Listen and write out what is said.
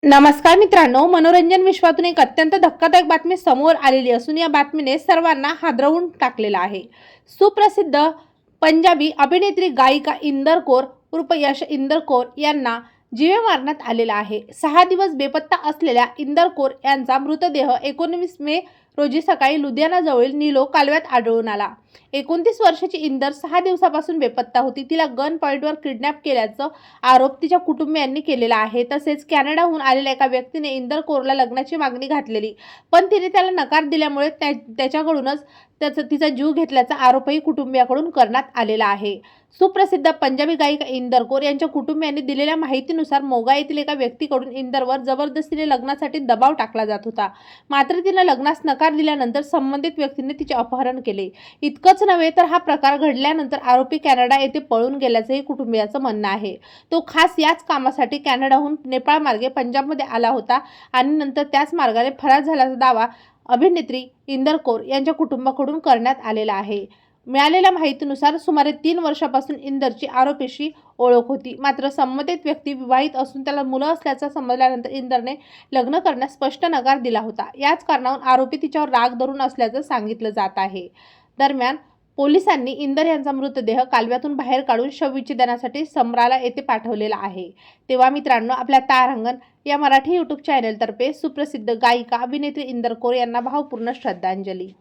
नमस्कार मित्रांनो, मनोरंजन विश्वातून एक अत्यंत धक्कादायक बातमी समोर आलेली असून या बातमीने सर्वांना हादरवून टाकलेलं आहे। सुप्रसिद्ध पंजाबी अभिनेत्री गायिका इंदर कौर उर्फ यश इंदर कौर यांना जीवे मारण्यात आलेला आहे। 6 दिवस बेपत्ता असलेल्या इंदर कौर यांचा मृतदेह 19 मे रोजी सकाळी लुधियानाजवळील नीलो कालव्यात आढळून आला। 29 वर्षाची इंदर 6 दिवसापासून बेपत्ता होती। तिला गन पॉइंटवर किडनॅप केल्याचा आरोप तिच्या कुटुंबियांनी केलेला आहे। तसेच कॅनडाहून आलेल्या एका व्यक्तीने इंदर कौरला लग्नाची मागणी घातलेली, पण तिने त्याला नकार दिल्यामुळे त्याच्याकडूनच तिचा जीव घेतल्याचा आरोपही कुटुंबियाकडून करण्यात आलेला आहे। सुप्रसिद्ध पंजाबी गायिका इंदर कौर यांच्या कुटुंबियांनी दिलेल्या माहितीनुसार मोगा येथील एका व्यक्तीकडून इंदरवर जबरदस्तीने लग्नासाठी दबाव टाकला जात होता। मात्र तिने लग्नास नकार दिल्यानंतर संबंधित व्यक्तीने तिचे अपहरण केले। इतकंच नव्हे तर हा प्रकार घडल्यानंतर आरोपी कॅनडा येथे पळून गेल्याचंही कुटुंबियाचं म्हणणं आहे। तो खास याच कामासाठी कॅनडाहून नेपाळ मार्गे पंजाबमध्ये आला होता आणि नंतर त्याच मार्गाने फरार झाल्याचा दावा अभिनेत्री इंदर कौर यांच्या कुटुंबाकडून करण्यात आलेला आहे। मिळालेल्या माहितीनुसार सुमारे 3 वर्षापासून इंदरची आरोपीशी ओळख होती। मात्र संबंधित व्यक्ती विवाहित असून त्याला मुलं असल्याचं समजल्यानंतर इंदरने लग्न करण्यास स्पष्ट नकार दिला होता। याच कारणावरून आरोपी तिच्यावर राग धरून असल्याचं सांगितलं जात आहे। दरम्यान पोलिसांनी इंदर यांचा मृतदेह कालव्यातून बाहेर काढून शवविच्छेदनासाठी समराला येथे पाठवलेला आहे। तेव्हा मित्रांनो, आपल्या तारांगण या मराठी यूट्यूब चॅनलतर्फे सुप्रसिद्ध गायिका अभिनेत्री इंदर कौर यांना भावपूर्ण श्रद्धांजली।